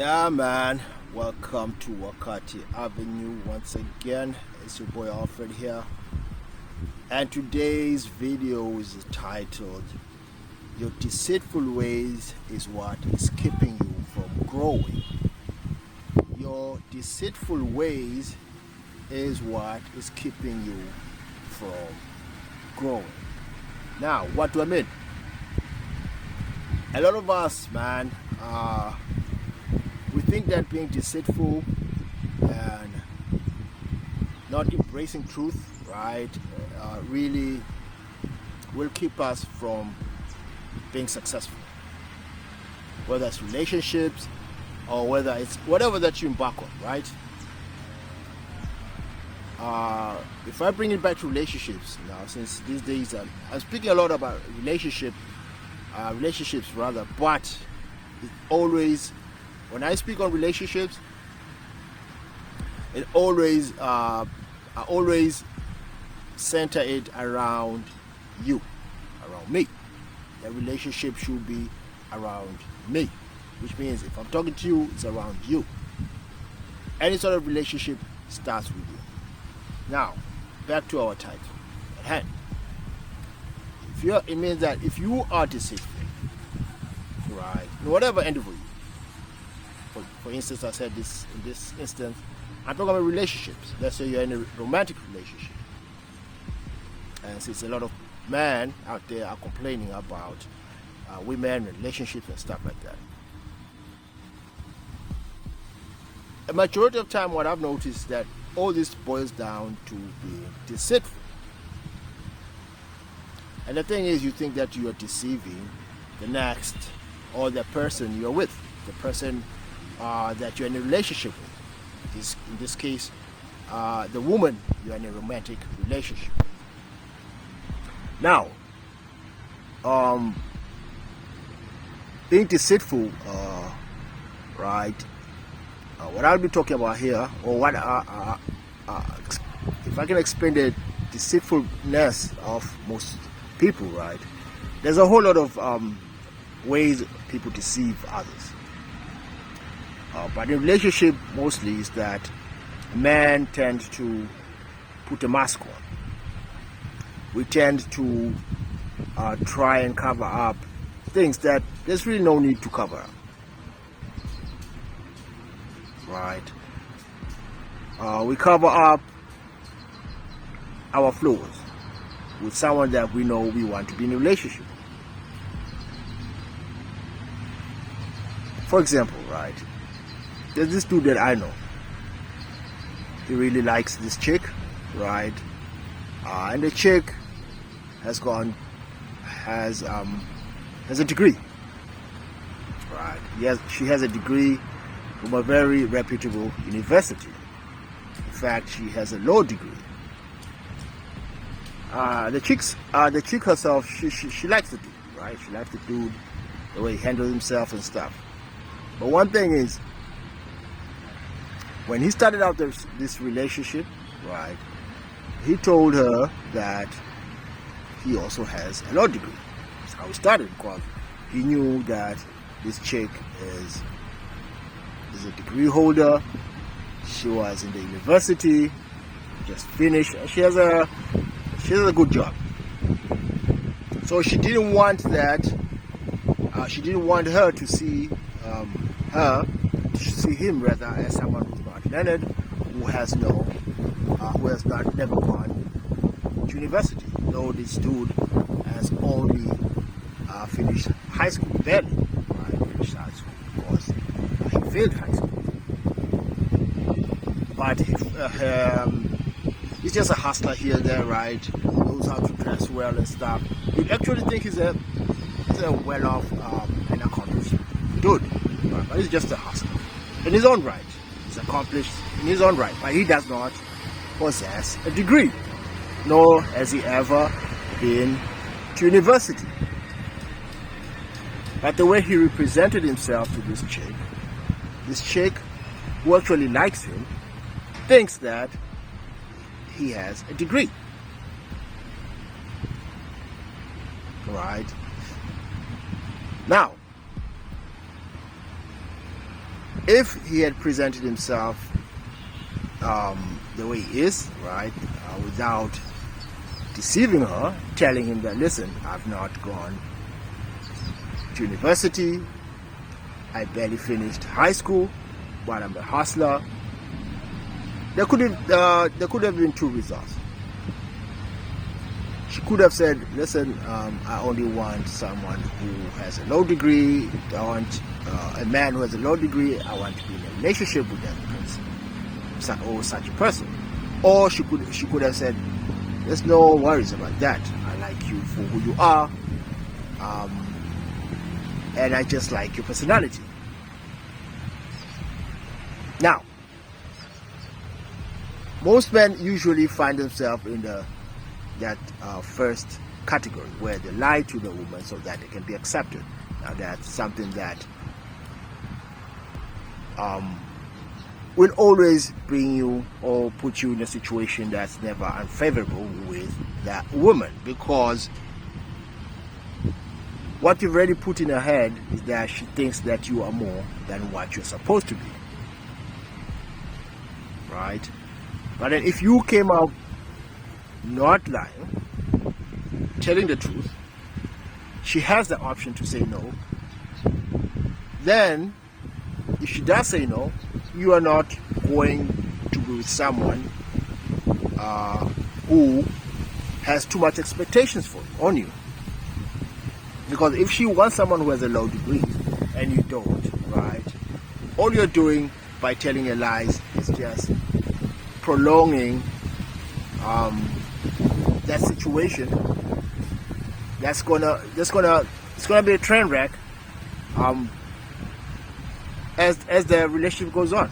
Yeah, man. Welcome to Wakati Avenue once again. It's your boy Alfred here, and today's video is titled "Your Deceitful Ways is What is Keeping You from Growing." Your deceitful ways is what is keeping you from growing. Now, what do I mean? A lot of us, man, we think that being deceitful and not embracing truth, right, really will keep us from being successful. Whether it's relationships or whether it's whatever that you embark on, right? If I bring it back to relationships now, since these days I'm speaking a lot about relationships rather, but it always, when I speak on relationships, I always center it around you, around me. The relationship should be around me, which means if I'm talking to you, it's around you. Any sort of relationship starts with you. Now, back to our title at hand. It means that if you are deceitful, right, in whatever endeavor, for instance, I said this in this instance, I'm talking about relationships. Let's say you're in a romantic relationship, and since a lot of men out there are complaining about women, relationships, and stuff like that, a majority of time, what I've noticed is that all this boils down to being deceitful. And the thing is, you think that you are deceiving the next or the person you're with, the person that you're in a relationship with. In this case, the woman you're in a romantic relationship. Now, being deceitful, right? What I'll be talking about here, or what if I can explain the deceitfulness of most people, right? There's a whole lot of ways people deceive others. But in relationship, mostly is that men tend to put a mask on. We tend to try and cover up things that there's really no need to cover up. Right? We cover up our flaws with someone that we know we want to be in a relationship. For example, right, there's this dude that I know. He really likes this chick, right? And the chick has a degree, right? She has a degree from a very reputable university. In fact, she has a law degree. The chick herself, she likes the dude, right? She likes the dude, the way he handles himself and stuff. But one thing is, when he started out this relationship, right, he told her that he also has a law degree. That's how he started, because he knew that this chick is a degree holder. She was in the university, just finished, and she has a good job. So she didn't want that. She didn't want her to see him rather as someone who's not learned, who has never gone to university. No, this dude has only finished high school, barely, right? Finished high school because he failed high school. But he's just a hustler here and there, right? Knows how to dress well and stuff. You'd actually think he's a well-off and accomplished dude, right? But he's just a hustler in his own right. He's accomplished in his own right, but he does not possess a degree, nor has he ever been to university. But the way he represented himself to this chick who actually likes him, thinks that he has a degree. Right? Now, if he had presented himself the way he is, right, without deceiving her, telling him that, listen, I've not gone to university, I barely finished high school, but I'm a hustler, there could have been two results. She could have said, listen, I only want someone who has a low degree, I want a man who has a low degree, I want to be in a relationship with that person, or such a person. Or she could have said, there's no worries about that, I like you for who you are, and I just like your personality. Now, most men usually find themselves in that first category, where they lie to the woman so that they can be accepted. Now that's something that will always bring you or put you in a situation that's never unfavorable with that woman, because what you've already put in her head is that she thinks that you are more than what you're supposed to be, right? But then if you came out not lying, telling the truth, she has the option to say no. Then, if she does say no, you are not going to be with someone who has too much expectations on you. Because if she wants someone who has a low degree and you don't, right, all you're doing by telling her lies is just prolonging that situation. It's gonna be a train wreck as the relationship goes on,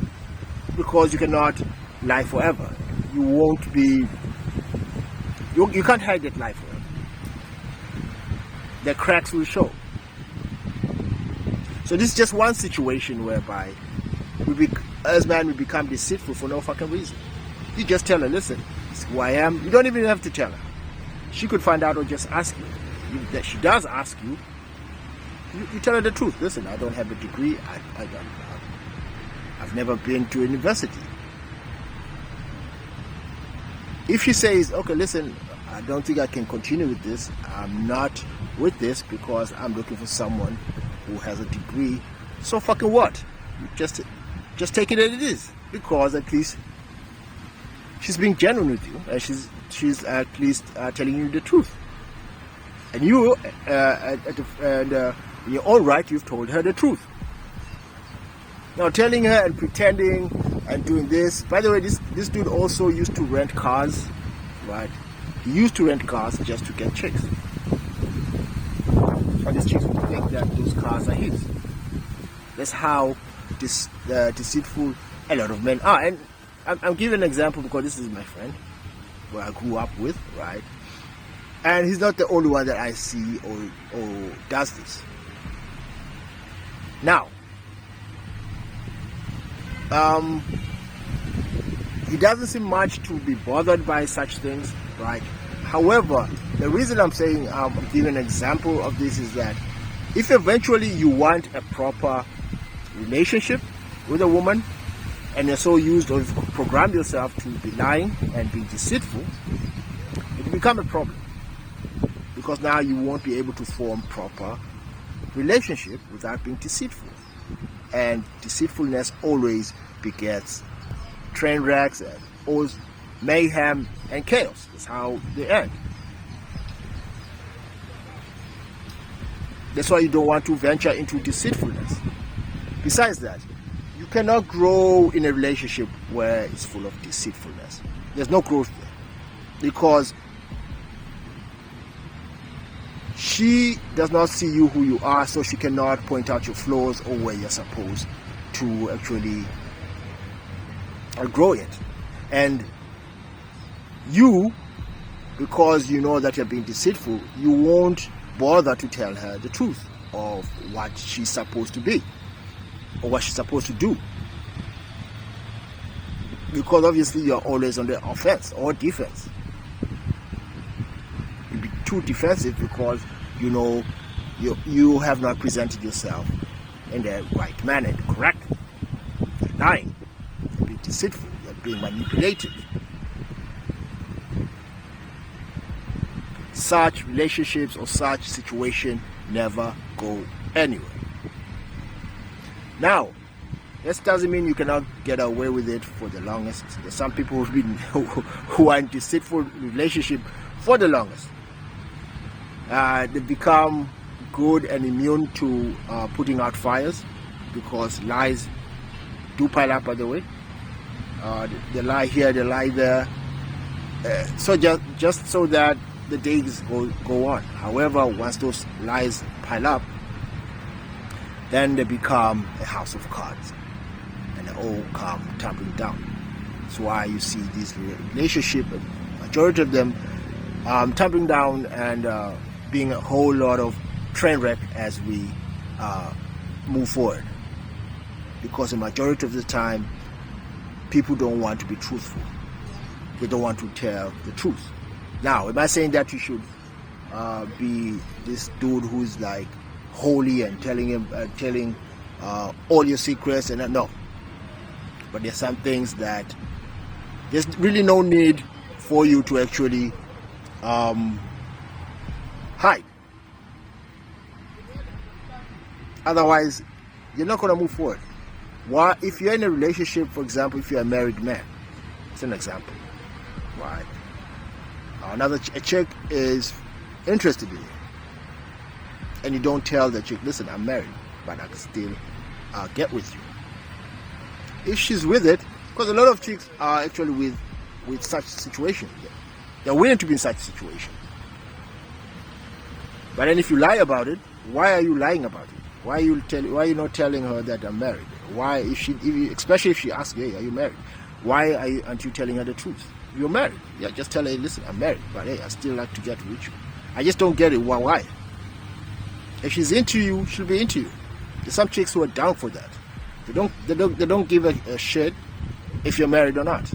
because you cannot lie forever. You won't be. You can't hide that lie forever. The cracks will show. So this is just one situation whereby as men we become deceitful for no fucking reason. You just tell her, listen, this is who I am. You don't even have to tell her. She could find out or just ask you. That she does ask you, you tell her the truth. Listen, I don't have a degree. I've never been to university. If she says, okay, listen, I don't think I can continue with this. I'm not with this because I'm looking for someone who has a degree. So fucking what? You just take it as it is, because at least she's being genuine with you, and she's at least telling you the truth. And you, in your own right, you've told her the truth. Now, telling her and pretending and doing this. By the way, this dude also used to rent cars, right? He used to rent cars just to get chicks. And these chicks would think that those cars are his. That's how deceitful a lot of men are. And I'm giving an example because this is my friend who I grew up with, right? And he's not the only one that I see or does this. Now, he doesn't seem much to be bothered by such things, right? However, the reason I'm saying I'm giving an example of this is that if eventually you want a proper relationship with a woman, and you're so used or programmed yourself to be lying and being deceitful, it will become a problem. Because now you won't be able to form proper relationship without being deceitful. And deceitfulness always begets train wrecks and always mayhem and chaos. That's how they end. That's why you don't want to venture into deceitfulness. Besides that, you cannot grow in a relationship where it's full of deceitfulness. There's no growth there. Because she does not see you who you are, so she cannot point out your flaws or where you're supposed to actually grow it. And you, because you know that you're being deceitful, you won't bother to tell her the truth of what she's supposed to be or what she's supposed to do. Because obviously you're always on the offense or defense. You'll be too defensive because you know you have not presented yourself in the right manner, correct? lying, you're being deceitful, you're being manipulated. Such relationships or such situation never go anywhere. Now, this doesn't mean you cannot get away with it for the longest. There's some people who are in deceitful relationship for the longest. They become good and immune to putting out fires, because lies do pile up, by the way. They lie here, they lie there. So just so that the days go on. However, once those lies pile up, then they become a house of cards, and they all come tumbling down. That's why you see these relationships, majority of them, tumbling down and being a whole lot of train wreck as we move forward. Because the majority of the time, people don't want to be truthful. They don't want to tell the truth. Now, am I saying that you should be this dude who's like holy and telling all your secrets? And no. But there's some things that there's really no need for you to actually hide. Otherwise, you're not going to move forward. Why? If you're in a relationship, for example, if you're a married man, it's an example, right? A chick is interested in you, and you don't tell the chick, listen, I'm married, but I can still get with you. If she's with it, because a lot of chicks are actually with such situations. They're willing to be in such a situation. But then if you lie about it, why are you lying about it? Why are you not telling her that I'm married? Why, especially if she asks, hey, are you married? Why aren't you telling her the truth? You're married. Yeah, just tell her, listen, I'm married, but hey, I still like to get with you. I just don't get it. Why? If she's into you, she'll be into you. There's some chicks who are down for that. They don't give a shit if you're married or not.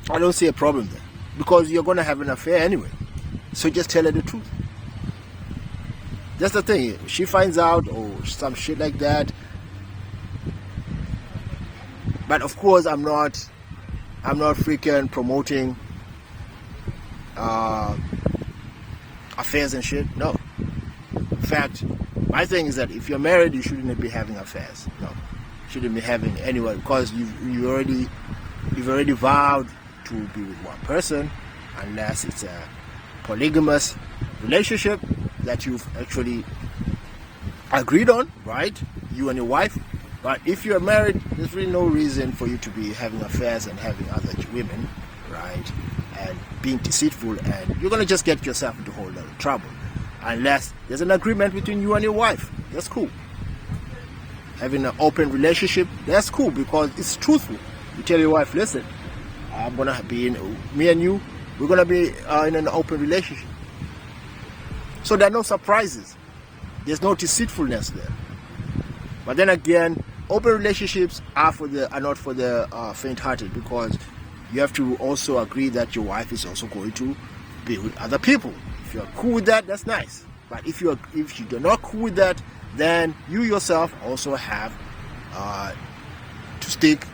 I don't see a problem there, because you're gonna have an affair anyway. So just tell her the truth. That's the thing. If she finds out or some shit like that. But of course, I'm not freaking promoting affairs and shit. No. In fact, my thing is that if you're married, you shouldn't be having affairs. No, shouldn't be having anyone, because you've already vowed to be with one person, unless it's a polygamous relationship that you've actually agreed on, right? You and your wife. But if you're married, there's really no reason for you to be having affairs and having other women, right? And being deceitful, and you're gonna just get yourself into a whole lot of trouble. Unless there's an agreement between you and your wife. That's cool. Having an open relationship, that's cool, because it's truthful. You tell your wife, listen, I'm gonna be me and you, we're gonna be in an open relationship. So there are no surprises. There's no deceitfulness there. But then again, open relationships are not for the faint-hearted, because you have to also agree that your wife is also going to be with other people. If you're cool with that, that's nice. But if you're not cool with that, then you yourself also have to stick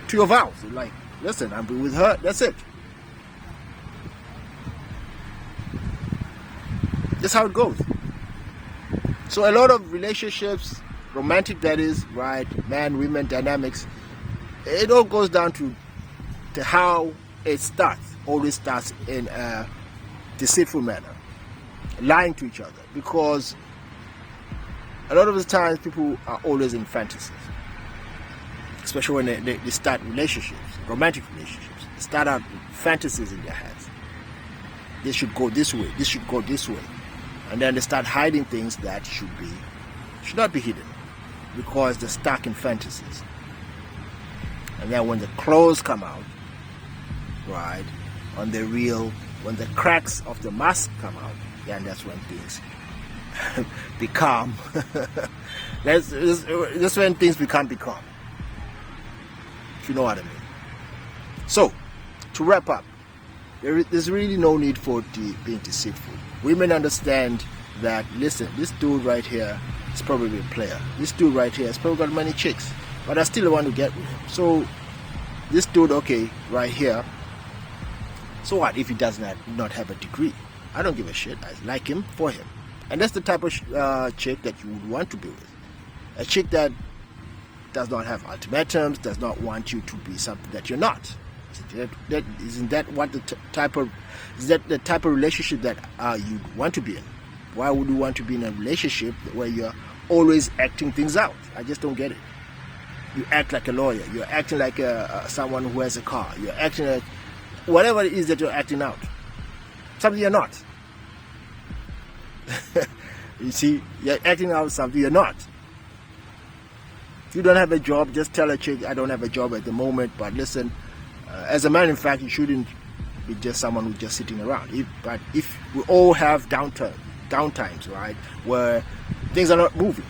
to your vows. Like, listen, I'm with her, that's it. That's how it goes. So a lot of relationships, romantic that is, right, man-women dynamics, it all goes down to how it starts. Always starts in a deceitful manner, lying to each other, because a lot of the times people are always in fantasies, especially when they start relationships, romantic relationships. They start out with fantasies in their heads. This should go this way, this should go this way, and then they start hiding things that should not be hidden, because they're stuck in fantasies. And then when the clothes come out, right, on the real, when the cracks of the mask come out, then that's when things become that's when things become, if you know what I mean. So, to wrap up, there's really no need for being deceitful. Women understand that, listen, this dude right here is probably a player. This dude right here has probably got many chicks, but I still want to get with him. So this dude, okay, right here, so what if he does not have a degree? I don't give a shit. I like him for him. And that's the type of chick that you would want to be with. A chick that does not have ultimatums, does not want you to be something that you're not. Isn't that what the type of relationship that you want to be in? Why would you want to be in a relationship where you're always acting things out? I just don't get it. You act like a lawyer. You're acting like someone who has a car. You're acting like whatever it is that you're acting out. Something you're not. You see, you're acting out something you're not. If you don't have a job, just tell a chick, I don't have a job at the moment, but listen, as a man, in fact, you shouldn't be just someone who's just sitting around. But if we all have downtimes, right, where things are not moving.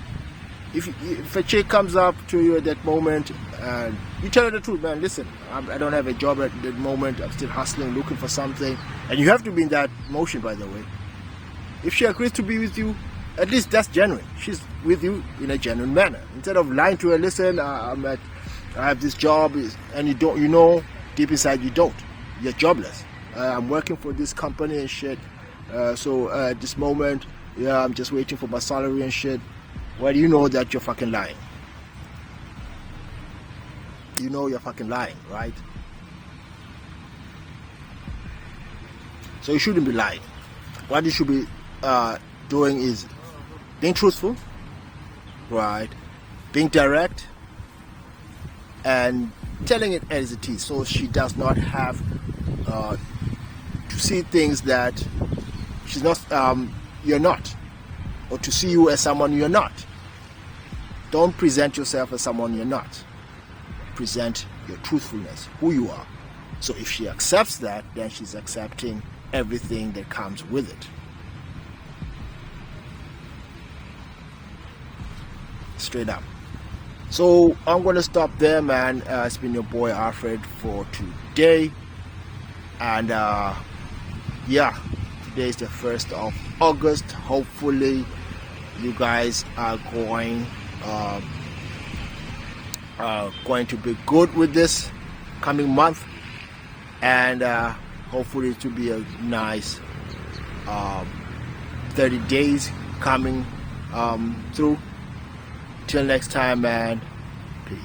If a chick comes up to you at that moment and you tell her the truth, man, listen, I don't have a job at the moment, I'm still hustling, looking for something, and you have to be in that motion, by the way. If she agrees to be with you, at least that's genuine. She's with you in a genuine manner. Instead of lying to her, listen, I have this job, and you know, deep inside you don't. You're jobless. I'm working for this company and shit. So at this moment, yeah, I'm just waiting for my salary and shit. Well, you know that you're fucking lying. You know you're fucking lying, right? So you shouldn't be lying. What you should be doing is being truthful, right? Being direct and telling it as it is, so she does not have to see things that she's not, you're not, or to see you as someone you're not. Don't present yourself as someone you're not. Present your truthfulness, who you are. So if she accepts that, then she's accepting everything that comes with it. Straight up. So I'm going to stop there, man. It's been your boy Alfred for today. And yeah, today is the 1st of August. Hopefully you guys are going to be good with this coming month, and hopefully it will be a nice 30 days coming through. Till next time, man. Peace.